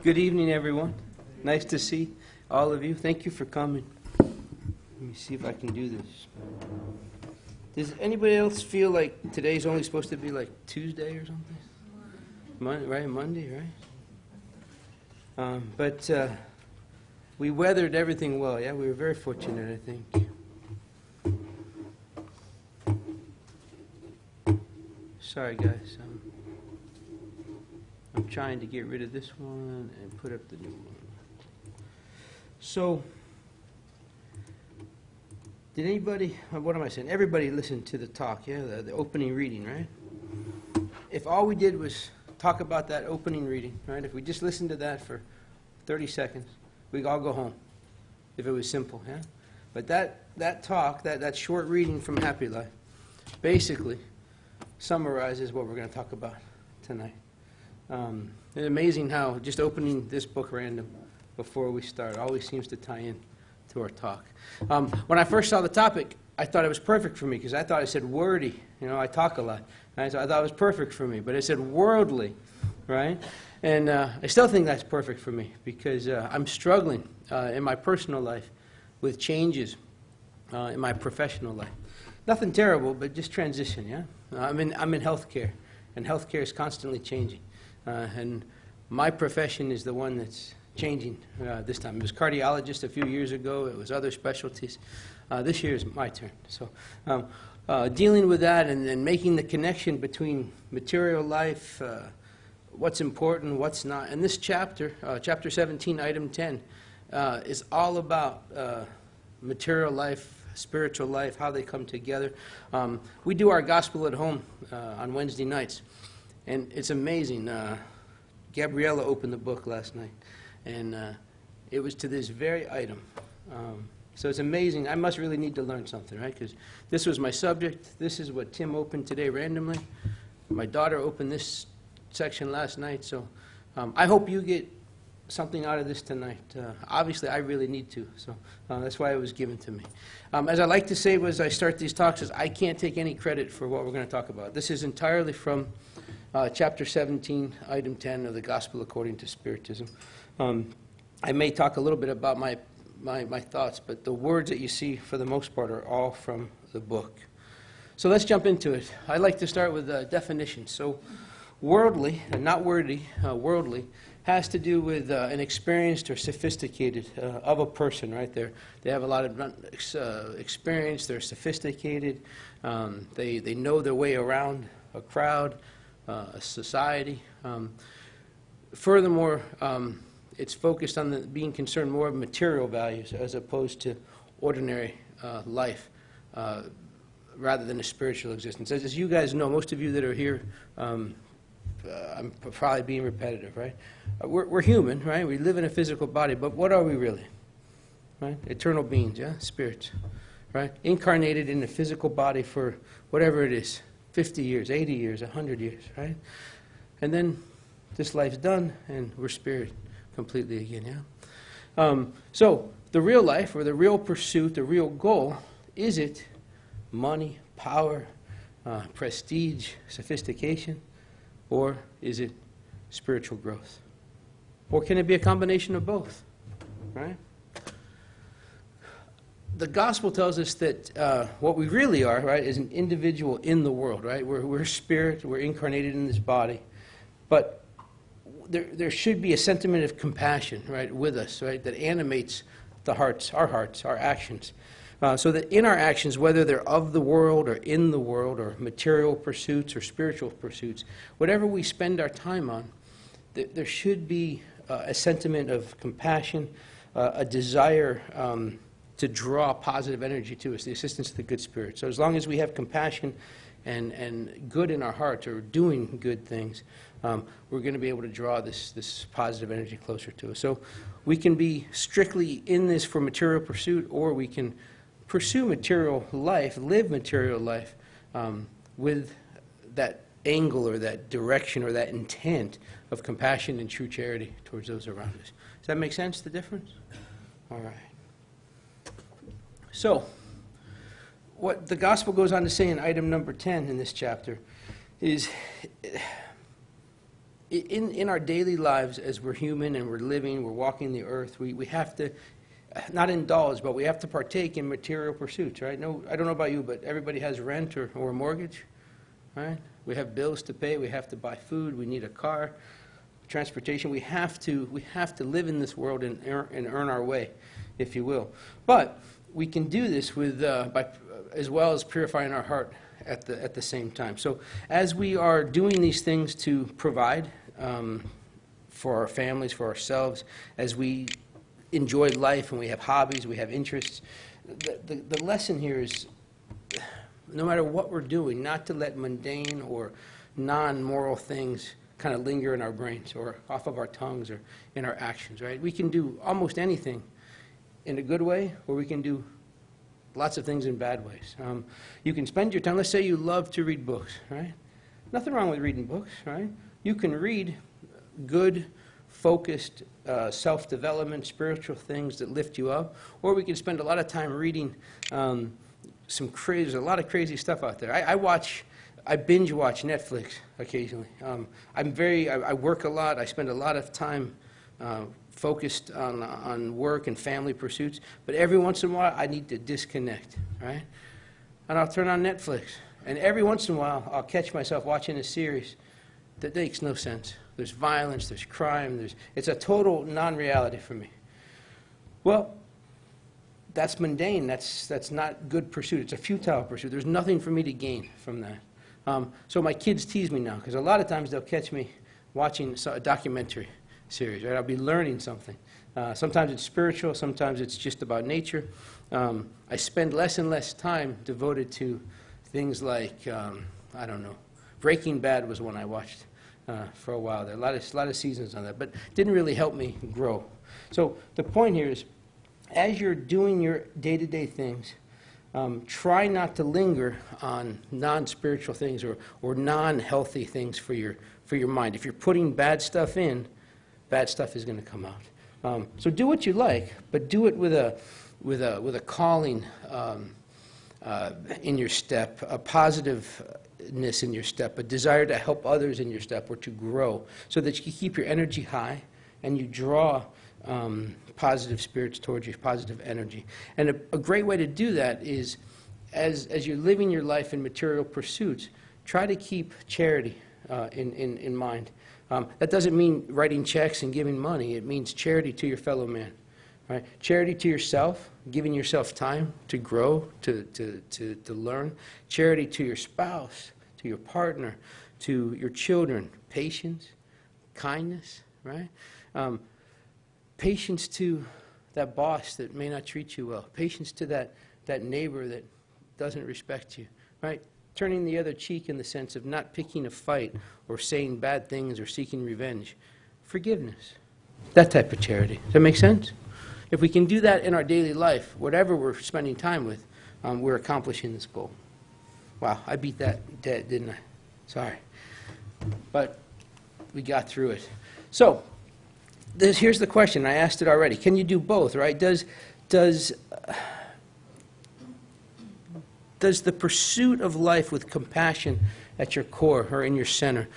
Good evening, everyone. Nice to see all of you. Thank you for coming. Let me see if I can do this. Does anybody else feel like today's only supposed to be like Tuesday or something? Monday, right? But we weathered everything well, yeah? We were very fortunate, I think. Sorry, guys. I'm trying to get rid of this one and put up the new one. So, did anybody, what am I saying? Everybody listened to the talk, yeah? The opening reading, right? If all we did was talk about that opening reading, right? If we just listened to that for 30 seconds, we'd all go home, if it was simple, yeah? But that talk, that short reading from Happy Life, basically summarizes what we're going to talk about tonight. It's amazing how just opening this book random before we start always seems to tie in to our talk. When I first saw the topic, I thought it was perfect for me because I thought it said wordy. You know, I talk a lot. Right? So I thought it was perfect for me, but it said worldly, right? And I still think that's perfect for me because I'm struggling in my personal life with changes in my professional life. Nothing terrible, but just transition, yeah? I'm in healthcare, and healthcare is constantly changing. And my profession is the one that's changing this time. It was cardiologist a few years ago. It was other specialties. This year is my turn. So dealing with that and making the connection between material life, what's important, what's not. And this chapter, chapter 17, item 10, is all about material life, spiritual life, how they come together. We do our gospel at home on Wednesday nights. And it's amazing. Gabriella opened the book last night, and it was to this very item. So it's amazing. I must really need to learn something, right? Because this was my subject. This is what Tim opened today randomly. My daughter opened this section last night. So I hope you get something out of this tonight. Obviously, I really need to. So that's why it was given to me. As I like to say as I start these talks, is I can't take any credit for what we're going to talk about. This is entirely from chapter 17, item 10 of the Gospel according to Spiritism. I may talk a little bit about my thoughts, but the words that you see, for the most part, are all from the book. So let's jump into it. I like to start with a definition. So worldly, and not wordy, worldly, has to do with an experienced or sophisticated of a person, right? They have a lot of experience, they're sophisticated, they know their way around a crowd, a society. Furthermore, it's focused on being concerned more of material values as opposed to ordinary life, rather than a spiritual existence. As you guys know, most of you that are here, I'm probably being repetitive, right? We're human, right? We live in a physical body, but what are we really? Right? Eternal beings, yeah? Spirits, right? Incarnated in a physical body for whatever it is. 50 years, 80 years, 100 years, right? And then this life's done, and we're spirit completely again, yeah? So the real life, or the real pursuit, the real goal, is it money, power, prestige, sophistication, or is it spiritual growth? Or can it be a combination of both, right? The gospel tells us that what we really are, right, is an individual in the world, right? We're spirit, we're incarnated in this body. But there should be a sentiment of compassion, right, with us, right, that animates the hearts, our actions. So that in our actions, whether they're of the world or in the world or material pursuits or spiritual pursuits, whatever we spend our time on, there should be a sentiment of compassion, a desire to draw positive energy to us, the assistance of the good spirit. So as long as we have compassion and good in our hearts, or doing good things, we're going to be able to draw this positive energy closer to us. So we can be strictly in this for material pursuit, or we can pursue material life, live material life with that angle or that direction or that intent of compassion and true charity towards those around us. Does that make sense, the difference? All right. So, what the gospel goes on to say in item number 10 in this chapter is in our daily lives, as we're human and we're living, we're walking the earth, we have to not indulge, but we have to partake in material pursuits, right? No, I don't know about you, but everybody has rent or a mortgage, right? We have bills to pay. We have to buy food. We need a car, transportation. We have to live in this world and earn our way, if you will. But we can do this with as well as purifying our heart at the same time. So as we are doing these things to provide for our families, for ourselves, as we enjoy life and we have hobbies, we have interests, the lesson here is, no matter what we're doing, not to let mundane or non-moral things kind of linger in our brains or off of our tongues or in our actions, right? We can do almost anything in a good way, or we can do lots of things in bad ways. You can spend your time, let's say you love to read books, right? Nothing wrong with reading books, right? You can read good, focused, self-development, spiritual things that lift you up, or we can spend a lot of time reading there's a lot of crazy stuff out there. I binge watch Netflix occasionally. I work a lot. I spend a lot of time focused on work and family pursuits, but every once in a while I need to disconnect, right? And I'll turn on Netflix, and every once in a while I'll catch myself watching a series that makes no sense. There's violence, there's crime, it's a total non-reality for me. Well, that's mundane. That's not good pursuit. It's a futile pursuit. There's nothing for me to gain from that. So my kids tease me now, because a lot of times they'll catch me watching a documentary series, right? I'll be learning something. Sometimes it's spiritual, sometimes it's just about nature. I spend less and less time devoted to things like, I don't know, Breaking Bad was one I watched for a while. There are a lot of seasons on that, but didn't really help me grow. So the point here is, as you're doing your day-to-day things, try not to linger on non-spiritual things or non-healthy things for your mind. If you're putting bad stuff in, bad stuff is going to come out. So do what you like, but do it with a calling in your step, a positiveness in your step, a desire to help others in your step or to grow, so that you keep your energy high and you draw positive spirits towards you, positive energy. And a great way to do that is, as you're living your life in material pursuits, try to keep charity in mind. That doesn't mean writing checks and giving money. It means charity to your fellow man. Right? Charity to yourself, giving yourself time to grow, to learn. Charity to your spouse, to your partner, to your children. Patience, kindness, right? Patience to that boss that may not treat you well. Patience to that neighbor that doesn't respect you, right? Turning the other cheek in the sense of not picking a fight or saying bad things or seeking revenge. Forgiveness. That type of charity. Does that make sense? If we can do that in our daily life, whatever we're spending time with, we're accomplishing this goal. Wow, I beat that dead, didn't I? Sorry. But we got through it. So, here's the question. I asked it already. Can you do both, right? Does the pursuit of life with compassion at your core or in your center,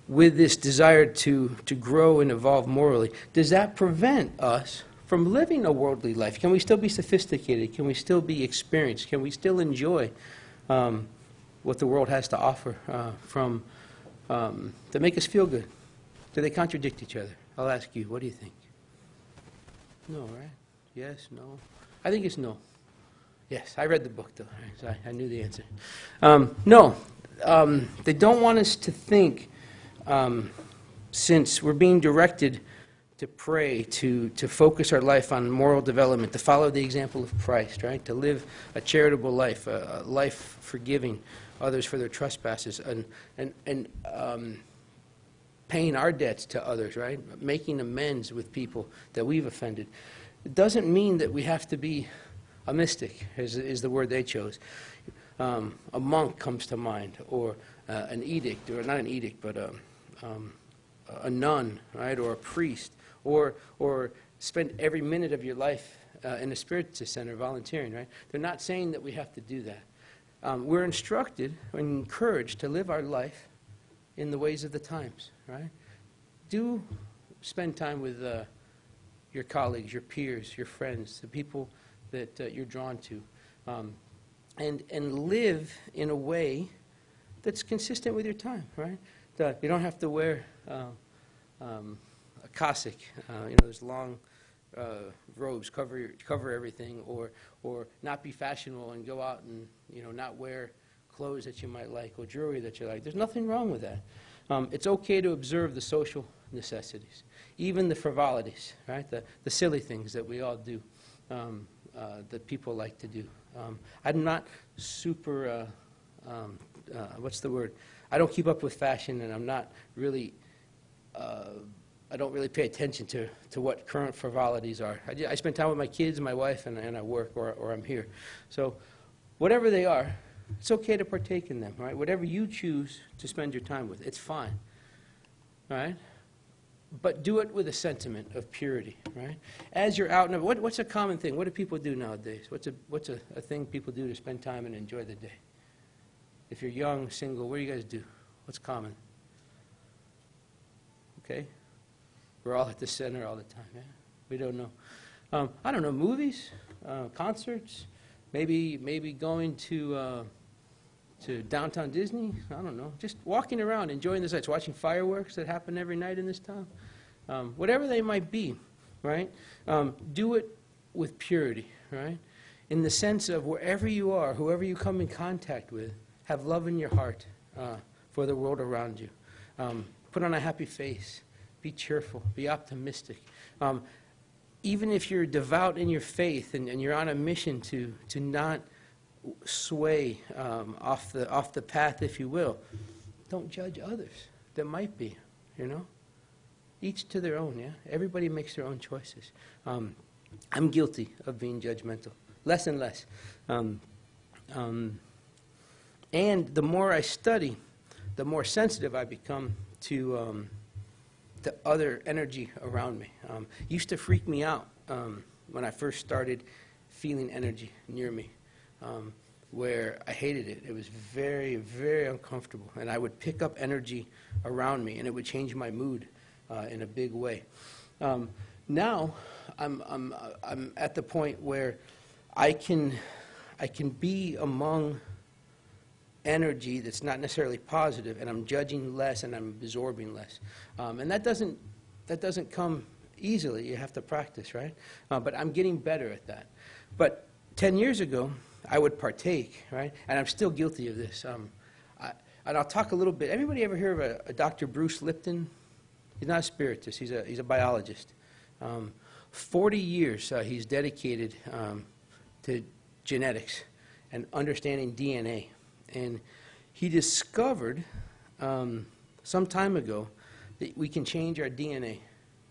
with this desire to grow and evolve morally, does that prevent us from living a worldly life? Can we still be sophisticated? Can we still be experienced? Can we still enjoy what the world has to offer to make us feel good? Do they contradict each other? I'll ask you, what do you think? No, right? Yes, no? I think it's no. Yes, I read the book, though. So I knew the answer. No, they don't want us to think, since we're being directed to pray, to focus our life on moral development, to follow the example of Christ, right? To live a charitable life, a life forgiving others for their trespasses, and paying our debts to others, right? Making amends with people that we've offended. It doesn't mean that we have to be a mystic, is the word they chose. A monk comes to mind, or an edict, or not an edict, but a nun, right, or a priest, or spend every minute of your life in a spiritual center volunteering, right? They're not saying that we have to do that. We're instructed and encouraged to live our life in the ways of the times, right? do spend time with your colleagues, your peers, your friends, the people that you're drawn to, and live in a way that's consistent with your time, right? You don't have to wear a cassock, those long robes, cover everything, or not be fashionable and go out and not wear clothes that you might like or jewelry that you like. There's nothing wrong with that. It's okay to observe the social necessities, even the frivolities, right? The silly things that we all do, that people like to do. I'm not super, what's the word? I don't keep up with fashion, and I'm not really, I don't really pay attention to what current frivolities are. I spend time with my kids, my wife, and I work, or I'm here. So whatever they are, it's okay to partake in them, right? Whatever you choose to spend your time with, it's fine, right? But do it with a sentiment of purity, right? As you're out and about, what's a common thing? What do people do nowadays? What's a thing people do to spend time and enjoy the day? If you're young, single, what do you guys do? What's common? Okay? We're all at the center all the time, yeah? We don't know. I don't know, movies, concerts, maybe going to downtown Disney, I don't know. Just walking around, enjoying the sights, watching fireworks that happen every night in this town. Whatever they might be, right? Do it with purity, right? In the sense of wherever you are, whoever you come in contact with, have love in your heart for the world around you. Put on a happy face. Be cheerful. Be optimistic. Even if you're devout in your faith and you're on a mission to not sway off the path, if you will, don't judge others that might be, Each to their own, yeah? Everybody makes their own choices. I'm guilty of being judgmental, less and less. And the more I study, the more sensitive I become to other energy around me. Used to freak me out when I first started feeling energy near me, where I hated it. It was very, very uncomfortable. And I would pick up energy around me, and it would change my mood in a big way. Now, I'm at the point where I can be among energy that's not necessarily positive, and I'm judging less and I'm absorbing less. And that doesn't come easily. You have to practice, right? But I'm getting better at that. But 10 years ago, I would partake, right? And I'm still guilty of this. And I'll talk a little bit. Everybody ever hear of a Dr. Bruce Lipton? He's not a spiritist. He's a biologist. 40 years he's dedicated to genetics and understanding DNA. And he discovered some time ago that we can change our DNA,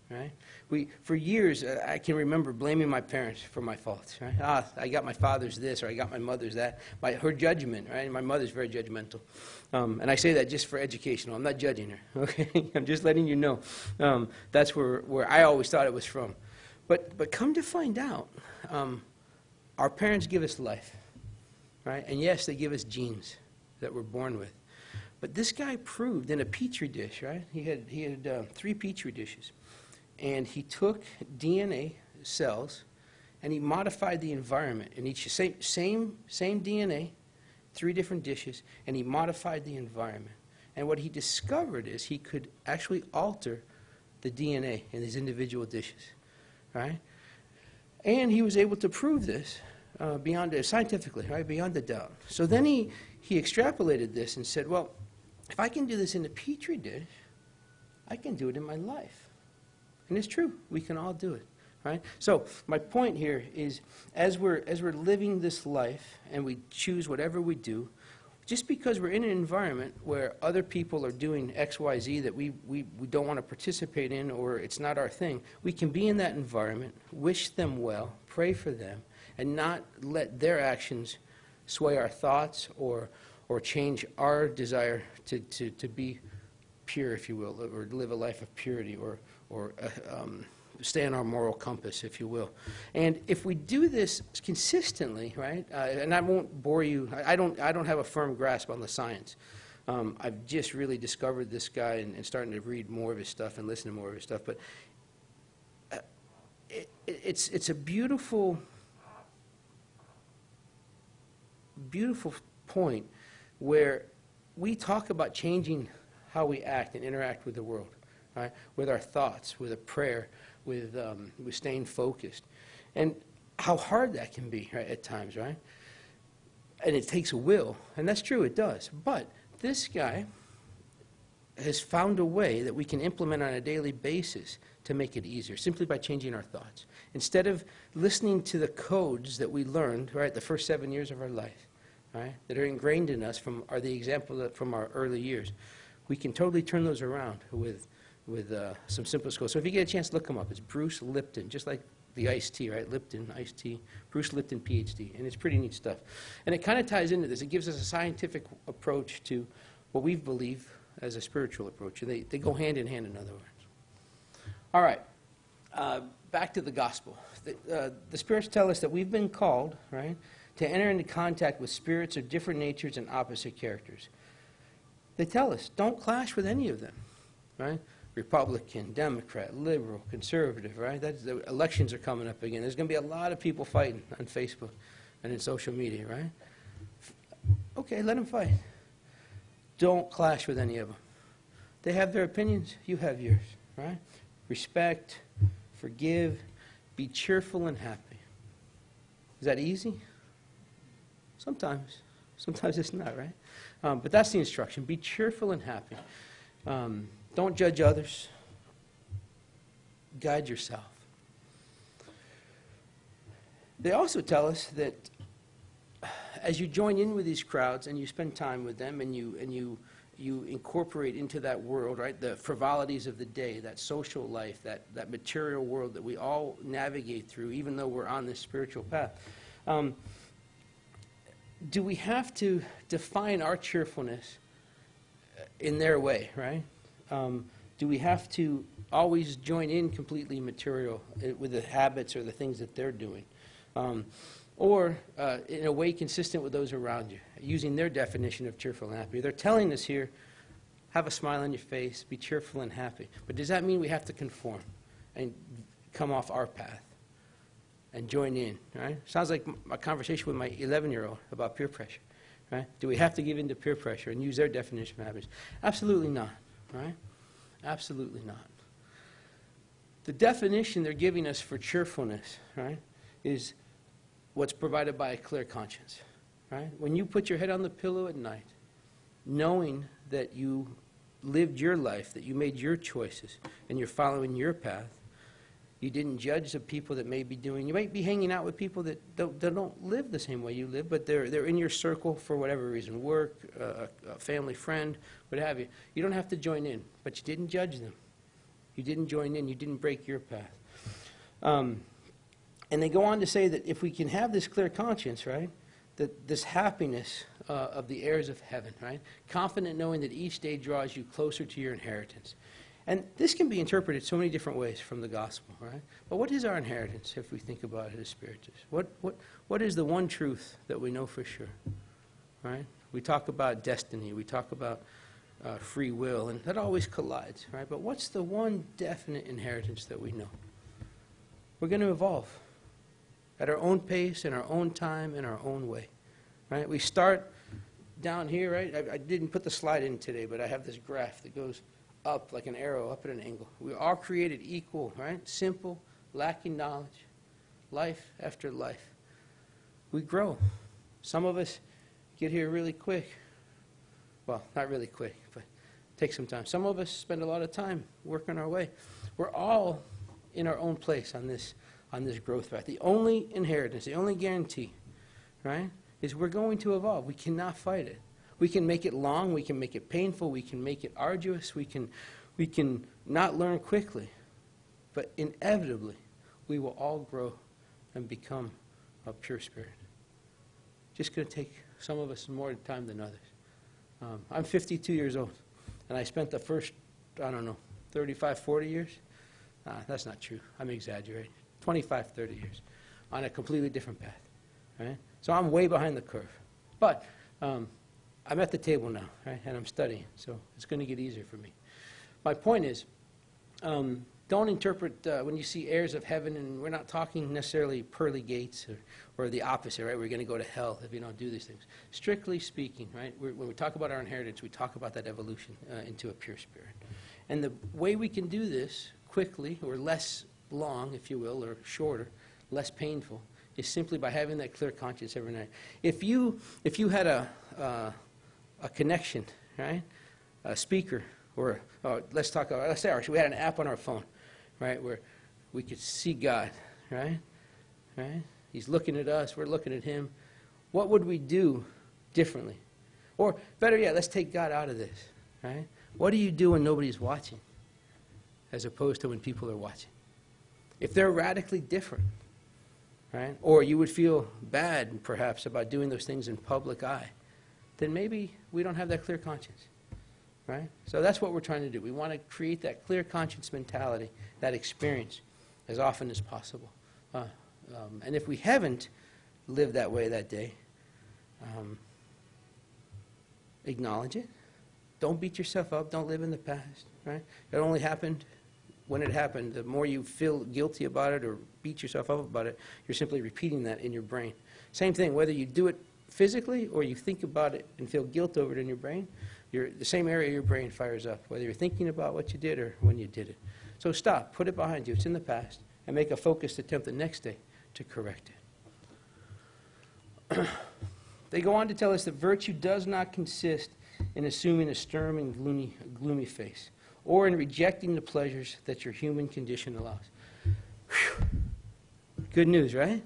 right? For years, I can remember blaming my parents for my faults, right? I got my father's this, or I got my mother's that. Her judgment, right? And my mother's very judgmental. And I say that just for educational. I'm not judging her, okay? I'm just letting you know. That's where I always thought it was from. But come to find out, our parents give us life, right? And yes, they give us genes that we're born with. But this guy proved in a petri dish, right? He had 3 petri dishes. And he took DNA cells and he modified the environment in each, same DNA, 3 different dishes, and he modified the environment. And what he discovered is he could actually alter the DNA in these individual dishes, right? And he was able to prove this scientifically, right, beyond a doubt. So then he extrapolated this and said, well, if I can do this in a petri dish, I can do it in my life. And it's true. We can all do it, right? So my point here is, as we're living this life and we choose whatever we do, just because we're in an environment where other people are doing X, Y, Z that we don't want to participate in, or it's not our thing, we can be in that environment, wish them well, pray for them, and not let their actions sway our thoughts or change our desire to be pure, if you will, or live a life of purity, or stay on our moral compass, if you will. And if we do this consistently, right, and I won't bore you, I don't have a firm grasp on the science, I've just really discovered this guy and starting to read more of his stuff and listen to more of his stuff. But it's a beautiful, beautiful point where we talk about changing how we act and interact with the world, right? With our thoughts, with a prayer, with staying focused. And how hard that can be, right, at times, right? And it takes a will, and that's true, it does. But this guy has found a way that we can implement on a daily basis to make it easier, simply by changing our thoughts. Instead of listening to the codes that we learned, right, the first 7 years of our life, right, that are ingrained in us are the example from our early years, we can totally turn those around with some simple skills. So if you get a chance, look him up. It's Bruce Lipton, just like the iced tea, right? Lipton, iced tea. Bruce Lipton, PhD. And it's pretty neat stuff. And it kind of ties into this. It gives us a scientific approach to what we believe as a spiritual approach. They go hand in hand, in other words. All right. Back to the gospel. The spirits tell us that we've been called, right, to enter into contact with spirits of different natures and opposite characters. They tell us, don't clash with any of them, right? Republican, Democrat, liberal, conservative, right? The elections are coming up again. There's going to be a lot of people fighting on Facebook and in social media, right? Okay, let them fight. Don't clash with any of them. They have their opinions, you have yours, right? Respect, forgive, be cheerful and happy. Is that easy? Sometimes. Sometimes it's not, right? But that's the instruction. Be cheerful and happy. Don't judge others. Guide yourself. They also tell us that as you join in with these crowds and you spend time with them and you incorporate into that world, right, the frivolities of the day, that social life, that material world that we all navigate through, even though we're on this spiritual path, do we have to define our cheerfulness in their way, right? Do we have to always join in completely material with the habits or the things that they're doing? Or in a way consistent with those around you, using their definition of cheerful and happy. They're telling us here, have a smile on your face, be cheerful and happy. But does that mean we have to conform and come off our path and join in, right? Sounds like a conversation with my 11-year-old about peer pressure, right? Do we have to give in to peer pressure and use their definition of happiness? Absolutely not, right? Absolutely not. The definition they're giving us for cheerfulness, right, is what's provided by a clear conscience, right? When you put your head on the pillow at night, knowing that you lived your life, that you made your choices, and you're following your path, you didn't judge the people that may be doing. You might be hanging out with people that don't live the same way you live, but they're in your circle for whatever reason, work, a family friend, what have you. You don't have to join in, but you didn't judge them. You didn't join in. You didn't break your path. And they go on to say that if we can have this clear conscience, right, that this happiness of the heirs of heaven, right, confident knowing that each day draws you closer to your inheritance. And this can be interpreted so many different ways from the gospel, right? But what is our inheritance if we think about it as spirituals? What is the one truth that we know for sure, right? We talk about destiny, we talk about free will, and that always collides, right? But what's the one definite inheritance that we know? We're going to evolve at our own pace, in our own time, in our own way, right? We start down here, right? I didn't put the slide in today, but I have this graph that goes up like an arrow, up at an angle. We are created equal, right? Simple, lacking knowledge, life after life. We grow. Some of us get here really quick. Well, not really quick, but take some time. Some of us spend a lot of time working our way. We're all in our own place on this growth path. The only inheritance, the only guarantee, right, is we're going to evolve. We cannot fight it. We can make it long, we can make it painful, we can make it arduous, we can not learn quickly. But inevitably, we will all grow and become a pure spirit. Just going to take some of us more time than others. I'm 52 years old, and I spent the first, 35, 40 years. That's not true. I'm exaggerating. 25, 30 years on a completely different path. Right? So I'm way behind the curve. But I'm at the table now, right, and I'm studying, so it's going to get easier for me. My point is, don't interpret when you see heirs of heaven, and we're not talking necessarily pearly gates or the opposite, right? We're going to go to hell if you don't do these things. Strictly speaking, right, when we talk about our inheritance, we talk about that evolution into a pure spirit. And the way we can do this quickly, or less long, if you will, or shorter, less painful, is simply by having that clear conscience every night. If you had a connection, right, a speaker, or let's say we had an app on our phone, right, where we could see God, right? He's looking at us, we're looking at him. What would we do differently? Or better yet, let's take God out of this, right? What do you do when nobody's watching, as opposed to when people are watching? If they're radically different, right? Or you would feel bad, perhaps, about doing those things in public eye, then maybe we don't have that clear conscience, right? So that's what we're trying to do. We want to create that clear conscience mentality, that experience, as often as possible. And if we haven't lived that way that day, acknowledge it. Don't beat yourself up. Don't live in the past, right? It only happened when it happened. The more you feel guilty about it or beat yourself up about it, you're simply repeating that in your brain. Same thing, whether you do it physically or you think about it and feel guilt over it in your brain, the same area of your brain fires up, whether you're thinking about what you did or when you did it. So stop, put it behind you. It's in the past, and make a focused attempt the next day to correct it. They go on to tell us that virtue does not consist in assuming a stern and gloomy face, or in rejecting the pleasures that your human condition allows. Whew. Good news, right?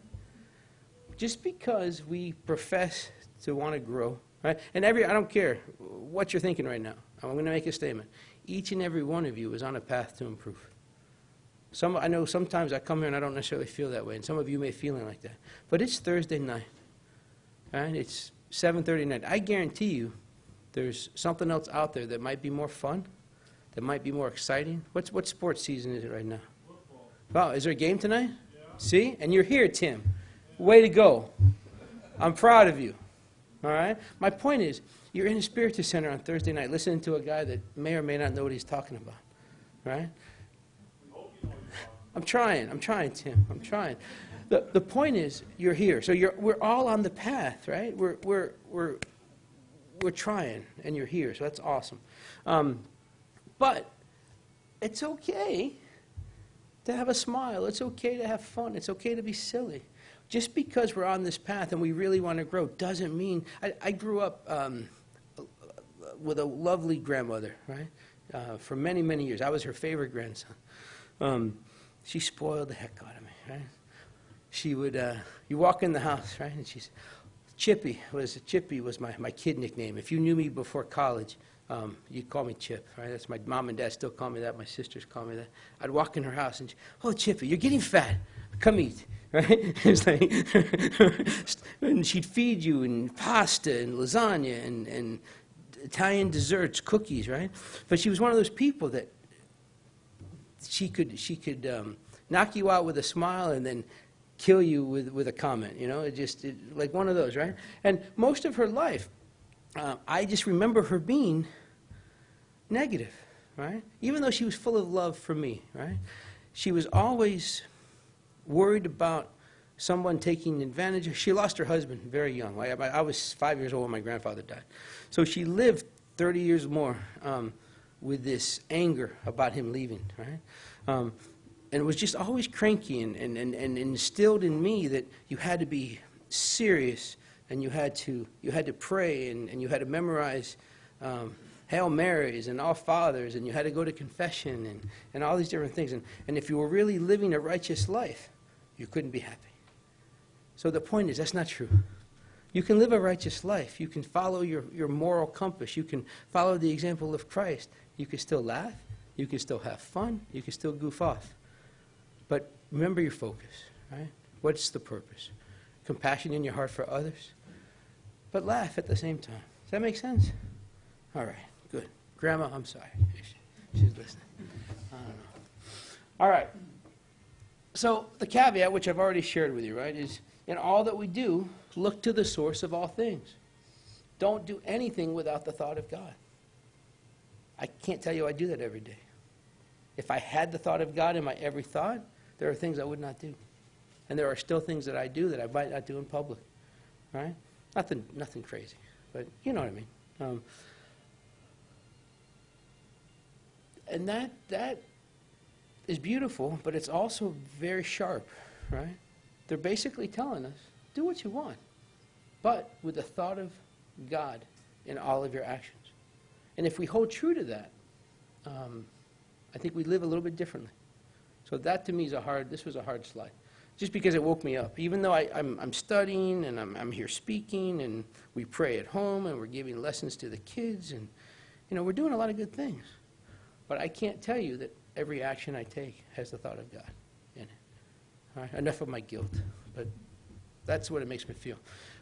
Just because we profess to want to grow, right? And I don't care what you're thinking right now. I'm going to make a statement. Each and every one of you is on a path to improve. I know sometimes I come here and I don't necessarily feel that way, and some of you may feel like that. But it's Thursday night, right? It's 7:30 night. I guarantee you there's something else out there that might be more fun, that might be more exciting. What sports season is it right now? Football. Wow, is there a game tonight? Yeah. See? And you're here, Tim. Yeah. Way to go. I'm proud of you. All right? My point is, you're in a spiritual center on Thursday night listening to a guy that may or may not know what he's talking about. Right? I'm trying, Tim. I'm trying. The point is, you're here. So we're all on the path, right? We're trying, and you're here. So that's awesome. But it's okay to have a smile. It's okay to have fun. It's okay to be silly. Just because we're on this path and we really want to grow doesn't mean... I grew up with a lovely grandmother, right? For many, many years. I was her favorite grandson. She spoiled the heck out of me, right? She would, you walk in the house, right, and she's, Chippy was my kid nickname. If you knew me before college, you'd call me Chip, right? That's my mom and dad still call me that. My sisters call me that. I'd walk in her house and, oh, Chippy, you're getting fat. Come eat, right? It's like, and she'd feed you in pasta and lasagna and Italian desserts, cookies, right? But she was one of those people that she could knock you out with a smile and then kill you with a comment, you know, like one of those, right? And most of her life, I just remember her being negative, right? Even though she was full of love for me, right? She was always worried about someone taking advantage of her. She lost her husband very young. I was 5 years old when my grandfather died. So she lived 30 years more with this anger about him leaving, right? And was just always cranky and instilled in me that you had to be serious and you had to pray and you had to memorize Hail Marys and All Fathers and you had to go to confession and all these different things. And if you were really living a righteous life, you couldn't be happy. So the point is, that's not true. You can live a righteous life. You can follow your moral compass. You can follow the example of Christ. You can still laugh. You can still have fun. You can still goof off. But remember your focus, right? What's the purpose? Compassion in your heart for others, but laugh at the same time. Does that make sense? All right, good. Grandma, I'm sorry. She's listening. I don't know. All right. So the caveat, which I've already shared with you, right, is in all that we do, look to the source of all things. don't do anything without the thought of God. I can't tell you I do that every day. If I had the thought of God in my every thought, there are things I would not do. And there are still things that I do that I might not do in public, right? Nothing crazy, but you know what I mean. And that is beautiful, but it's also very sharp, right? They're basically telling us, do what you want, but with the thought of God in all of your actions. And if we hold true to that, I think we live a little bit differently. So that to me is this was a hard slide. Just because it woke me up. Even though I'm studying and I'm here speaking and we pray at home and we're giving lessons to the kids and, we're doing a lot of good things. But I can't tell you that every action I take has the thought of God in it. All right? Enough of my guilt, but that's what it makes me feel.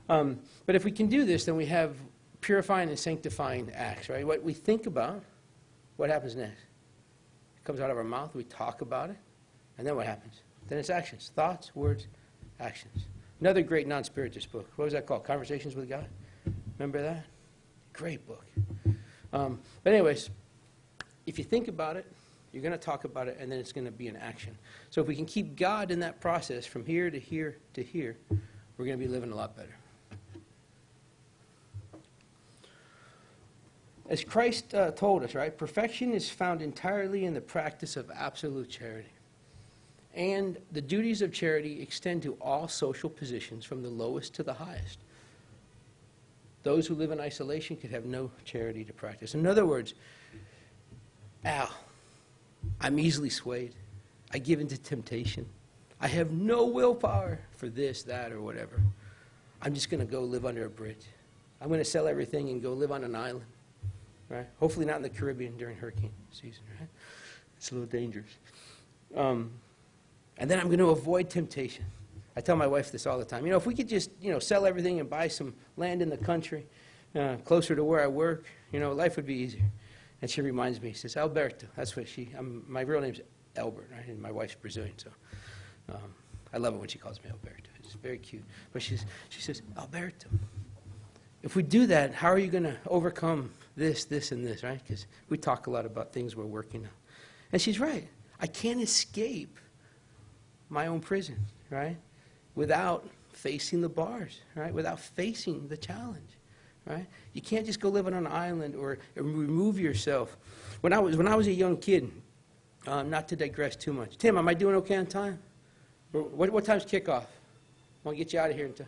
But if we can do this, then we have purifying and sanctifying acts, right? What we think about, what happens next? It comes out of our mouth, we talk about it, and then what happens? Then it's actions, thoughts, words, actions. Another great non-spiritist book. What was that called? Conversations with God? Remember that? Great book. But anyways, if you think about it, you're going to talk about it, and then it's going to be an action. So if we can keep God in that process from here to here to here, we're going to be living a lot better. As Christ told us, right, perfection is found entirely in the practice of absolute charity. And the duties of charity extend to all social positions from the lowest to the highest. Those who live in isolation could have no charity to practice. In other words, I'm easily swayed. I give into temptation. I have no willpower for this, that, or whatever. I'm just going to go live under a bridge. I'm going to sell everything and go live on an island. Right? Hopefully not in the Caribbean during hurricane season. Right? It's a little dangerous. And then I'm going to avoid temptation. I tell my wife this all the time. If we could just, sell everything and buy some land in the country closer to where I work, life would be easier. And she reminds me, she says, Alberto. That's what my real name's Albert, right? And my wife's Brazilian, so I love it when she calls me Alberto. It's very cute. But she says, Alberto, if we do that, how are you going to overcome this, and this, right? Because we talk a lot about things we're working on. And she's right. I can't escape my own prison, right? Without facing the bars, right? Without facing the challenge, right? You can't just go live on an island or remove yourself. When I was a young kid, not to digress too much. Tim, am I doing okay on time? What time's kickoff? I want to get you out of here in time.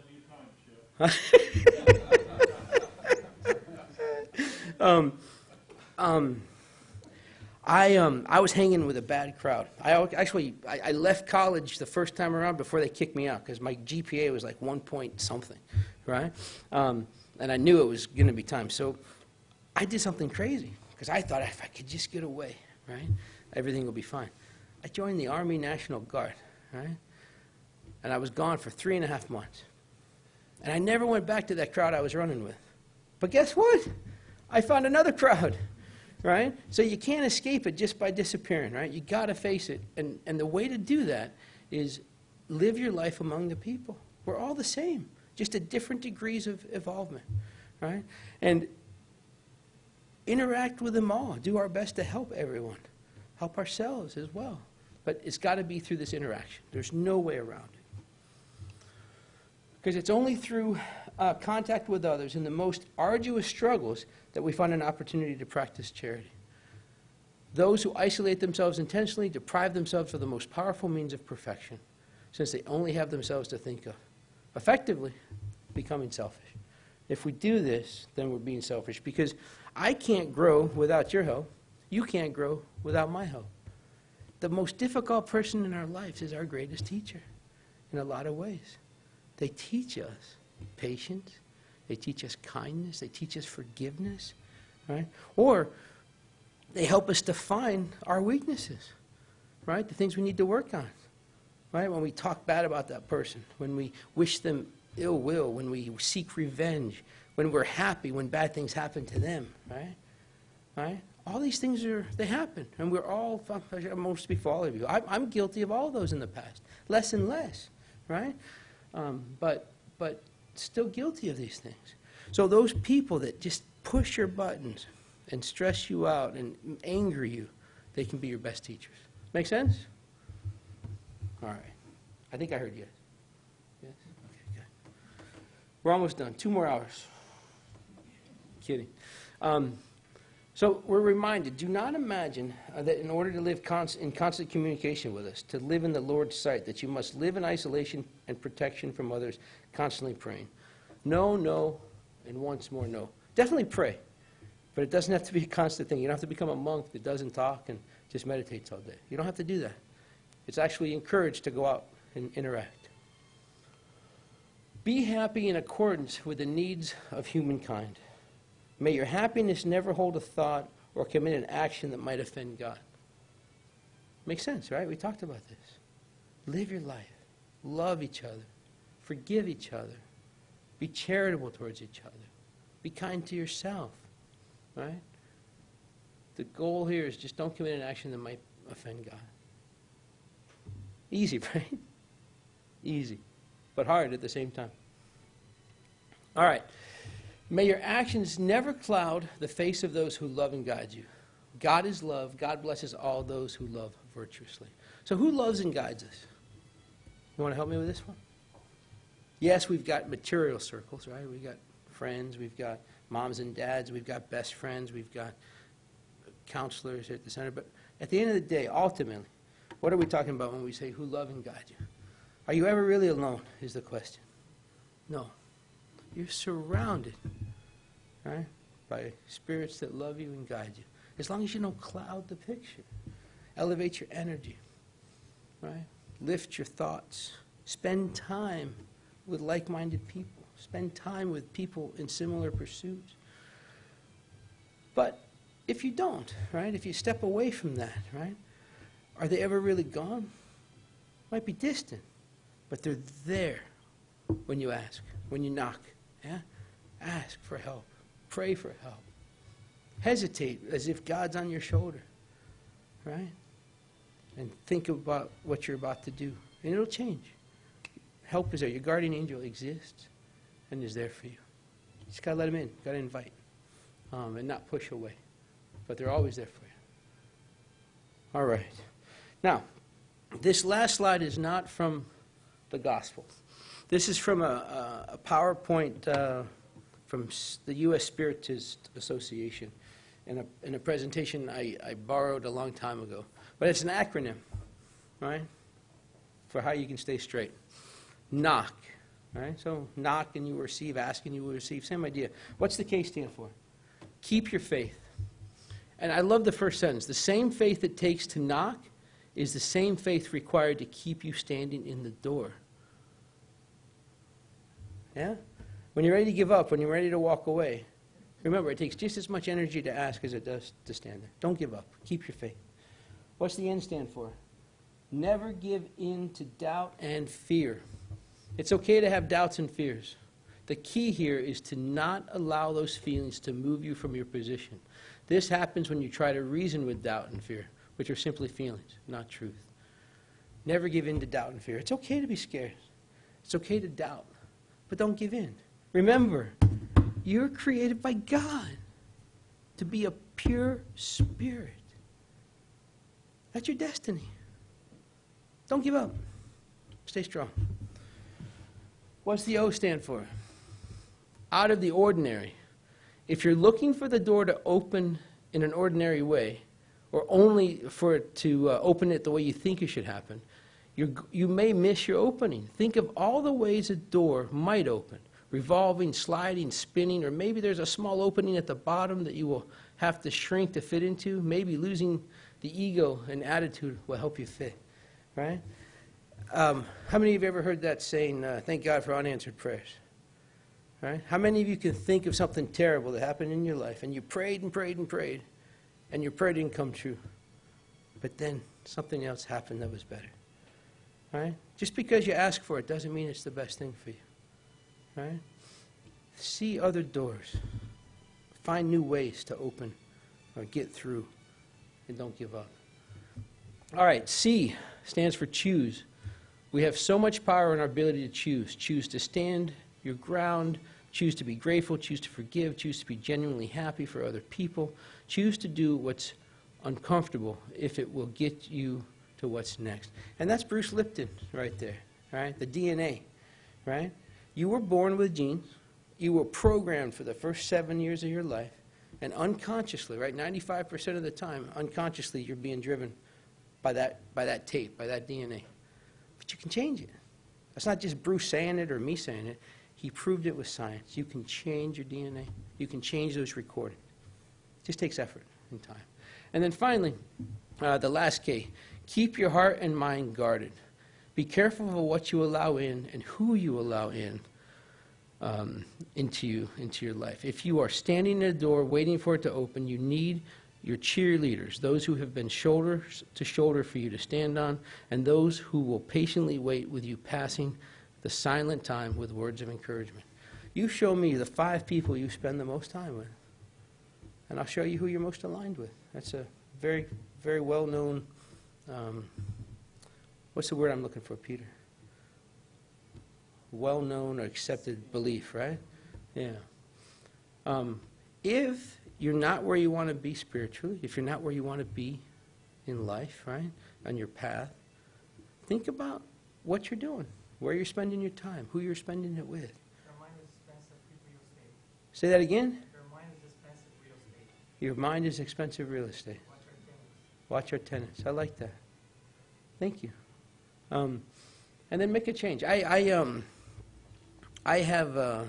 I was hanging with a bad crowd. I left college the first time around before they kicked me out because my GPA was like 1 point something, right? And I knew it was going to be time. So I did something crazy because I thought if I could just get away, right, everything will be fine. I joined the Army National Guard, right? And I was gone for 3.5 months. And I never went back to that crowd I was running with. But guess what? I found another crowd, right? So you can't escape it just by disappearing, right? You got to face it. And the way to do that is live your life among the people. We're all the same, just at different degrees of involvement, right? And interact with them all. Do our best to help everyone. Help ourselves as well. But it's got to be through this interaction. There's no way around it. Because it's only through contact with others in the most arduous struggles that we find an opportunity to practice charity. Those who isolate themselves intentionally deprive themselves of the most powerful means of perfection, since they only have themselves to think of, effectively becoming selfish. If we do this, then we're being selfish, because I can't grow without your help. You can't grow without my help. The most difficult person in our lives is our greatest teacher in a lot of ways. They teach us patience. They teach us kindness. They teach us forgiveness, right? Or they help us define our weaknesses, right? The things we need to work on, right? When we talk bad about that person, when we wish them ill will, when we seek revenge, when we're happy, when bad things happen to them, right? Right? All these things they happen, and we're all, I won't speak for all of you. I'm guilty of all those in the past, less and less, right? But still guilty of these things. So those people that just push your buttons and stress you out and anger you, they can be your best teachers. Make sense? All right. I think I heard yes. Yes? Okay, good. We're almost done. 2 more hours. Kidding. So we're reminded, do not imagine that in order to live in constant communication with us, to live in the Lord's sight, that you must live in isolation and protection from others, constantly praying. No, no, and once more no. Definitely pray, but it doesn't have to be a constant thing. You don't have to become a monk that doesn't talk and just meditates all day. You don't have to do that. It's actually encouraged to go out and interact. Be happy in accordance with the needs of humankind. May your happiness never hold a thought or commit an action that might offend God. Makes sense, right? We talked about this. Live your life. Love each other. Forgive each other. Be charitable towards each other. Be kind to yourself, right? The goal here is just don't commit an action that might offend God. Easy, right? Easy, but hard at the same time. All right. May your actions never cloud the face of those who love and guide you. God is love. God blesses all those who love virtuously. So who loves and guides us? You want to help me with this one? Yes, we've got material circles, right? We've got friends. We've got moms and dads. We've got best friends. We've got counselors at the center. But at the end of the day, ultimately, what are we talking about when we say who love and guide you? Are you ever really alone is the question. No. You're surrounded, right, by spirits that love you and guide you. As long as you don't cloud the picture. Elevate your energy, right? Lift your thoughts. Spend time with like-minded people. Spend time with people in similar pursuits. But if you don't, right, if you step away from that, right, are they ever really gone? Might be distant, but they're there when you ask, when you knock. Yeah? Ask for help. Pray for help. Hesitate as if God's on your shoulder, right? And think about what you're about to do, and it'll change. Help is there. Your guardian angel exists and is there for you. You just got to let him in. Got to invite and not push away. But they're always there for you. All right. Now, this last slide is not from the gospel. This is from a PowerPoint from the U.S. Spiritist Association in a presentation I borrowed a long time ago. But it's an acronym, right, for how you can stay straight. Knock, right? So knock and you will receive, ask and you will receive. Same idea. What's the K stand for? Keep your faith. And I love the first sentence. The same faith it takes to knock is the same faith required to keep you standing in the door. Yeah? When you're ready to give up, when you're ready to walk away, remember, it takes just as much energy to ask as it does to stand there. Don't give up. Keep your faith. What's the N stand for? Never give in to doubt and fear. It's okay to have doubts and fears. The key here is to not allow those feelings to move you from your position. This happens when you try to reason with doubt and fear, which are simply feelings, not truth. Never give in to doubt and fear. It's okay to be scared. It's okay to doubt. But don't give in. Remember, you're created by God to be a pure spirit. That's your destiny. Don't give up. Stay strong. What's the O stand for? Out of the ordinary. If you're looking for the door to open in an ordinary way, or only for it to open it the way you think it should happen, you may miss your opening. Think of all the ways a door might open. Revolving, sliding, spinning, or maybe there's a small opening at the bottom that you will have to shrink to fit into. Maybe losing the ego and attitude will help you fit, right? How many of you have ever heard that saying, thank God for unanswered prayers? Right? How many of you can think of something terrible that happened in your life, and you prayed and prayed and prayed, and your prayer didn't come true, but then something else happened that was better? Right? Just because you ask for it doesn't mean it's the best thing for you. Right? See other doors. Find new ways to open or get through, and don't give up. All right, C stands for choose. We have so much power in our ability to choose. Choose to stand your ground, Choose to be grateful, choose to forgive, choose to be genuinely happy for other people. Choose to do what's uncomfortable if it will get you to what's next. And that's Bruce Lipton right there, right? The DNA, right? You were born with genes. You were programmed for the first 7 years of your life. And unconsciously, right, 95% of the time, unconsciously, you're being driven by that tape, by that DNA. But you can change it. That's not just Bruce saying it or me saying it. He proved it with science. You can change your DNA. You can change those recordings. It just takes effort and time. And then finally, the last K, keep your heart and mind guarded. Be careful of what you allow in and who you allow in into your life. If you are standing at a door waiting for it to open, you need your cheerleaders, those who have been shoulder to shoulder for you to stand on, and those who will patiently wait with you passing the silent time with words of encouragement. You show me the 5 people you spend the most time with, and I'll show you who you're most aligned with. That's a very, very well-known, what's the word I'm looking for, Peter? Well-known or accepted belief, right? Yeah. If you're not where you want to be spiritually, if you're not where you want to be in life, right, on your path, think about what you're doing, where you're spending your time, who you're spending it with. Your mind is expensive real estate. Say that again? Your mind is expensive real estate. Your mind is expensive real estate. Watch our tenants. I like that. Thank you. And then make a change. I have a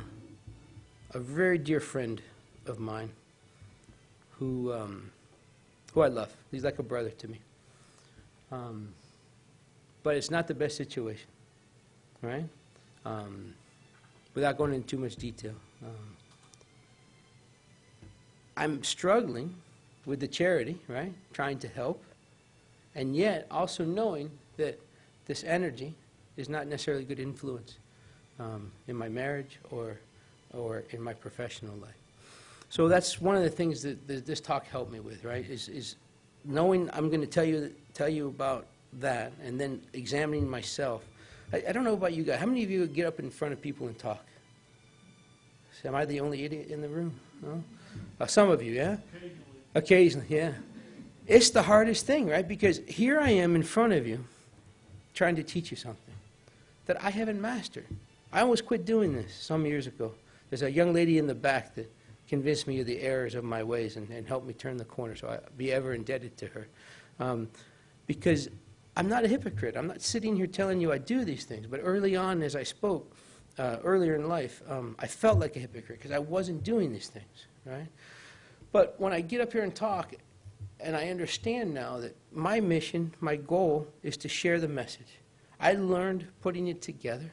very dear friend of mine who I love. He's like a brother to me. But it's not the best situation, right? Without going into too much detail. I'm struggling with the charity, right? Trying to help. And yet also knowing that this energy is not necessarily good influence in my marriage or in my professional life. So that's one of the things that this talk helped me with, right? Is knowing I'm going to tell you about that, and then examining myself. I don't know about you guys. How many of you get up in front of people and talk? Am I the only idiot in the room? No? Some of you, yeah? Occasionally, yeah. It's the hardest thing, right? Because here I am in front of you trying to teach you something that I haven't mastered. I almost quit doing this some years ago. There's a young lady in the back that convinced me of the errors of my ways and helped me turn the corner, so I'll be ever indebted to her. Because I'm not a hypocrite. I'm not sitting here telling you I do these things. But early on, as I spoke, earlier in life, I felt like a hypocrite because I wasn't doing these things, right? But when I get up here and talk, and I understand now that my mission, my goal, is to share the message. I learned putting it together.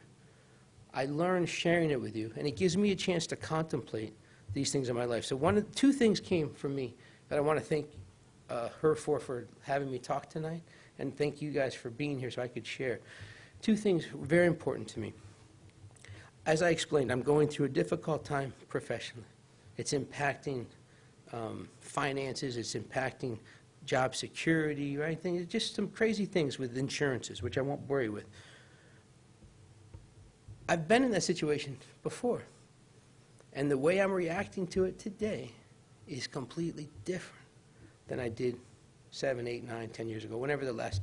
I learned sharing it with you, and it gives me a chance to contemplate these things in my life. So two things came from me that I want to thank her for having me talk tonight, and thank you guys for being here so I could share. Two things very important to me. As I explained, I'm going through a difficult time professionally. It's impacting finances, it's impacting job security, right? Just some crazy things with insurances, which I won't worry with. I've been in that situation before, and the way I'm reacting to it today is completely different than I did 7, 8, 9, 10 years ago, whenever the last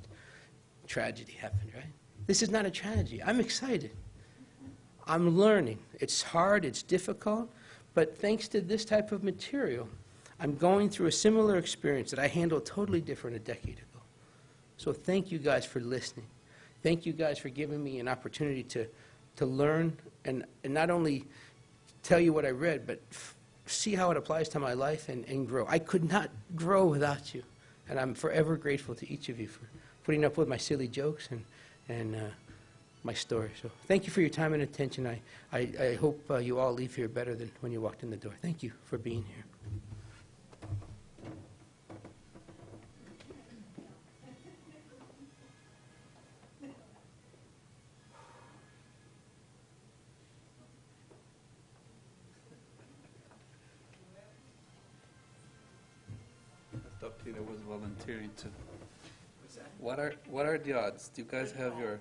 tragedy happened, right? This is not a tragedy. I'm excited. I'm learning. It's hard, it's difficult, but thanks to this type of material, I'm going through a similar experience that I handled totally different a decade ago. So thank you guys for listening. Thank you guys for giving me an opportunity to learn and not only tell you what I read, but see how it applies to my life and grow. I could not grow without you, and I'm forever grateful to each of you for putting up with my silly jokes and my story. So thank you for your time and attention. I hope you all leave here better than when you walked in the door. Thank you for being here. Peter was volunteering to. What are the odds? Do you guys have your